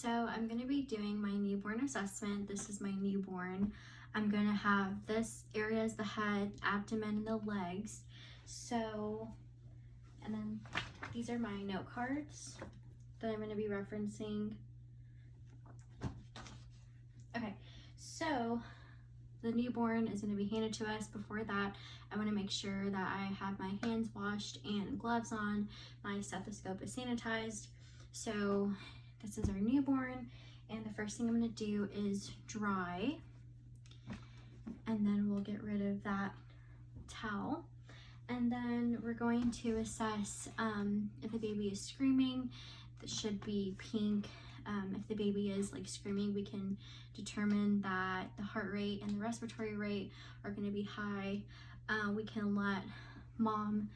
So I'm going to be doing my newborn assessment. This is my newborn. I'm going to have this area as the head, abdomen, and the legs. So, and then these are my note cards that I'm going to be referencing. Okay, so the newborn is going to be handed to us. Before that, I want to make sure that I have my hands washed and gloves on. My stethoscope is sanitized. So this is our newborn, and the first thing I'm going to do is dry, and then we'll get rid of that towel. And then we're going to assess if the baby is screaming. This should be pink. If the baby is like screaming, we can determine that the heart rate and the respiratory rate are going to be high. We can let mom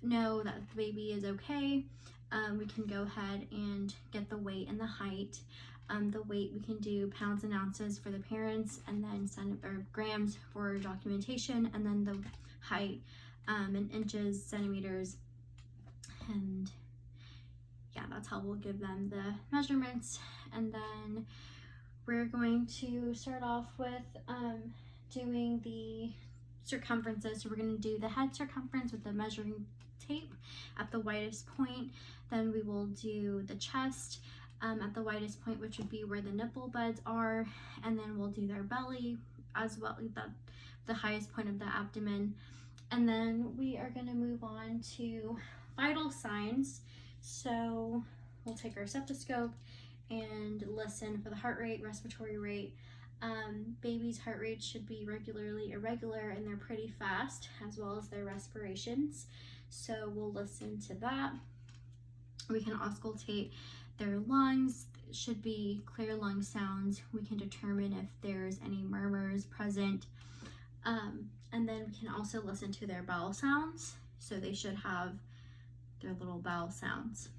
know that the baby is okay. We can go ahead and get the weight and the height. The weight, we can do pounds and ounces for the parents, and then grams for documentation, and then the height in inches, centimeters, and yeah, that's how we'll give them the measurements. And then we're going to start off with doing the circumferences. So we're going to do the head circumference with the measuring tape at the widest point. Then we will do the chest at the widest point, which would be where the nipple buds are, and then we'll do their belly as well, the highest point of the abdomen. And then we are going to move on to vital signs. So we'll take our stethoscope and listen for the heart rate, respiratory rate. Baby's heart rate should be regularly irregular, and they're pretty fast, as well as their respirations. So we'll listen to that. We can auscultate their lungs. It should be clear lung sounds. We can determine if there's any murmurs present. And then we can also listen to their bowel sounds. So they should have their little bowel sounds.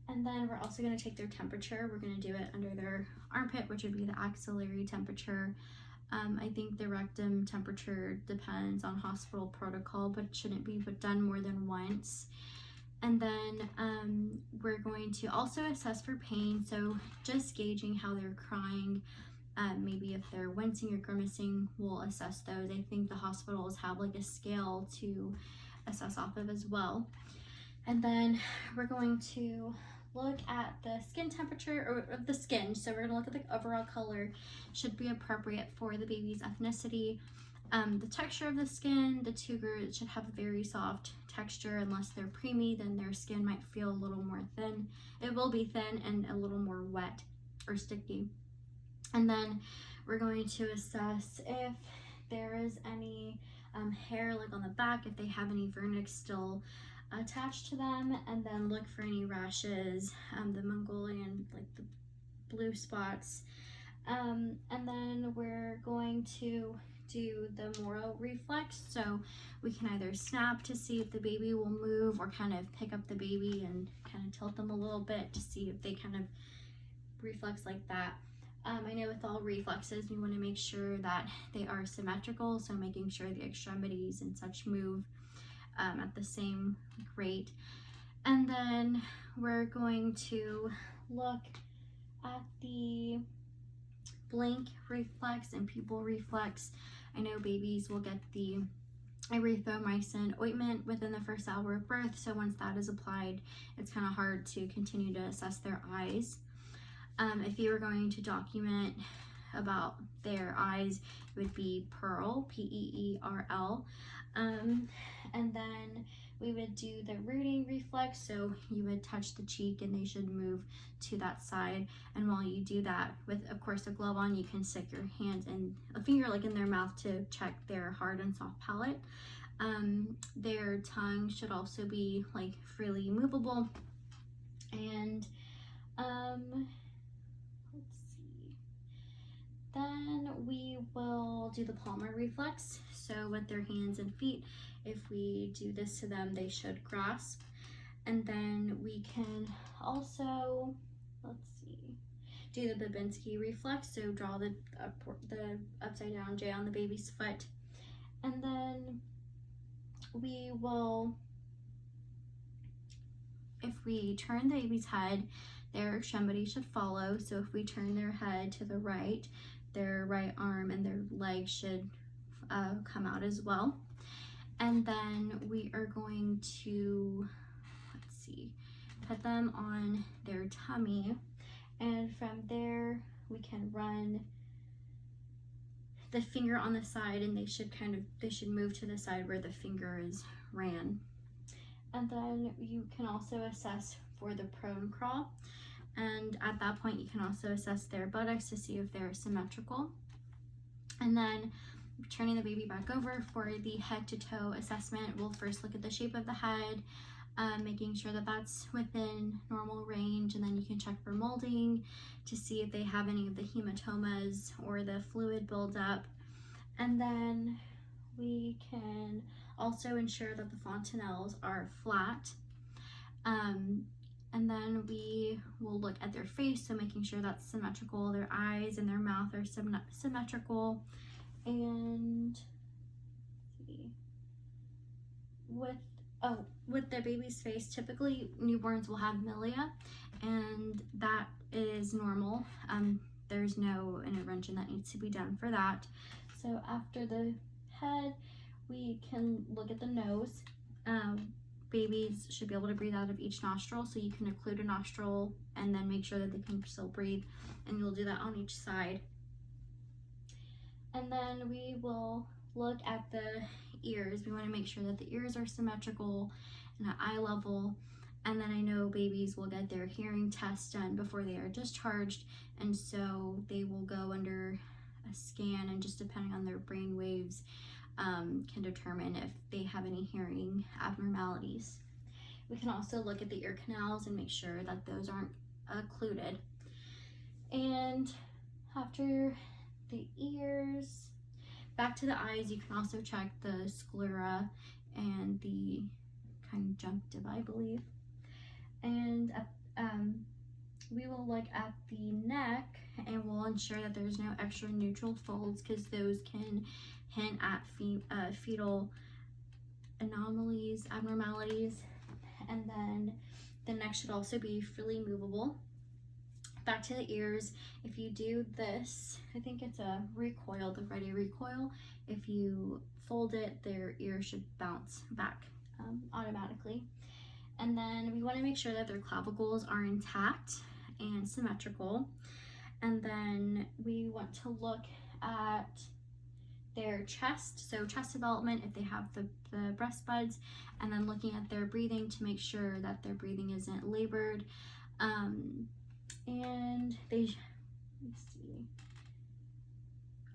And then we're also going to take their temperature. We're going to do it under their armpit, which would be the axillary temperature. I think the rectum temperature depends on hospital protocol, but it shouldn't be done more than once. And then we're going to also assess for pain. So just gauging how they're crying. Maybe if they're wincing or grimacing, we'll assess those. I think the hospitals have like a scale to assess off of as well. And then we're going to look at the skin temperature, or the skin. So we're going to look at the overall color. Should be appropriate for the baby's ethnicity. The texture of the skin, the Tuger should have a very soft texture. Unless they're preemie, then their skin might feel a little more thin. It will be thin and a little more wet or sticky. And then we're going to assess if there is any hair like on the back, if they have any vernix still attached to them, and then look for any rashes, the Mongolian, like the blue spots. And then we're going to do the Moro reflex. So we can either snap to see if the baby will move, or kind of pick up the baby and kind of tilt them a little bit to see if they kind of reflex like that. I know with all reflexes, we want to make sure that they are symmetrical, so making sure the extremities and such move at the same rate. And then we're going to look at the blink reflex and pupil reflex. I know babies will get the erythromycin ointment within the first hour of birth, so once that is applied, it's kind of hard to continue to assess their eyes. If you were going to document about their eyes, it would be Pearl, P-E-E-R-L. And then we would do the rooting reflex, so you would touch the cheek and they should move to that side. And while you do that, with of course a glove on, you can stick your hand and a finger like in their mouth to check their hard and soft palate. Their tongue should also be like freely movable. And then we will do the palmar reflex. So with their hands and feet, if we do this to them, they should grasp. And then we can also, do the Babinski reflex. So draw the upside down J on the baby's foot. And then we will, if we turn the baby's head their extremity should follow. So if we turn their head to the right, their right arm and their leg should come out as well. And then we are going to, let's see, put them on their tummy, and from there we can run the finger on the side, and they should move to the side where the finger is ran. And then you can also assess for the prone crawl, and at that point you can also assess their buttocks to see if they're symmetrical. And then turning the baby back over for the head to toe assessment, we'll first look at the shape of the head, making sure that that's within normal range, and then you can check for molding to see if they have any of the hematomas or the fluid buildup. And then we can also ensure that the fontanelles are flat. And then we will look at their face, so making sure that's symmetrical, their eyes and their mouth are symmetrical. And see, with the baby's face, typically newborns will have milia, and that is normal. There's no intervention that needs to be done for that. So after the head, we can look at the nose. Babies should be able to breathe out of each nostril, so you can occlude a nostril and then make sure that they can still breathe, and you'll do that on each side. And then we will look at the ears. We want to make sure that the ears are symmetrical and at eye level. And then I know babies will get their hearing test done before they are discharged, and so they will go under a scan, and just depending on their brain waves can determine if they have any hearing abnormalities. We can also look at the ear canals and make sure that those aren't occluded. And after the ears, back to the eyes, you can also check the sclera and the conjunctiva, I believe. And we will look at the neck, and we'll ensure that there's no extra neutral folds, because those can hint at fetal anomalies, abnormalities. And then the neck should also be freely movable. Back to the ears, if you do this, I think it's a recoil, the ready recoil, if you fold it, their ear should bounce back automatically. And then we want to make sure that their clavicles are intact and symmetrical. And then we want to look at their chest, so chest development if they have the breast buds, and then looking at their breathing to make sure that their breathing isn't labored. And they, let me see.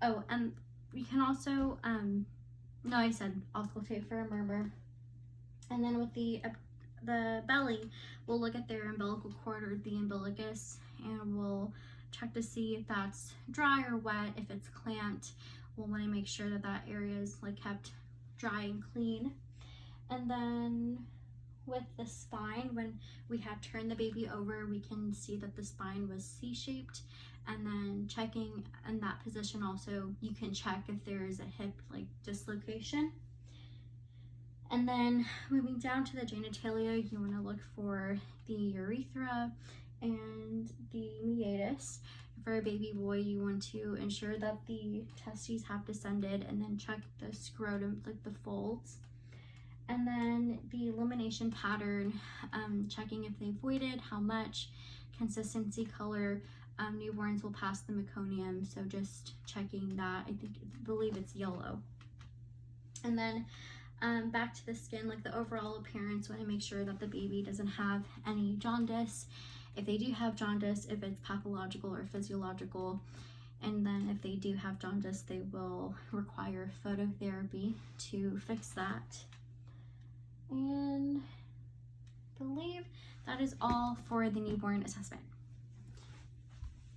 Oh, and we can also, no, I said auscultate for a murmur. And then with the belly, we'll look at their umbilical cord or the umbilicus, and we'll check to see if that's dry or wet. If it's clamped, we'll want to make sure that that area is kept dry and clean. And then with the spine, when we had turned the baby over, we can see that the spine was C-shaped. And then checking in that position also, you can check if there is a hip dislocation. And then moving down to the genitalia, you want to look for the urethra and the meatus. For a baby boy, you want to ensure that the testes have descended, and then check the scrotum, the folds. And then the elimination pattern, checking if they voided, how much, consistency, color. Newborns will pass the meconium, so just checking that. I believe it's yellow. And then back to the skin, the overall appearance, want to make sure that the baby doesn't have any jaundice. If they do have jaundice, if it's pathological or physiological. And then if they do have jaundice, they will require phototherapy to fix that. And I believe that is all for the newborn assessment.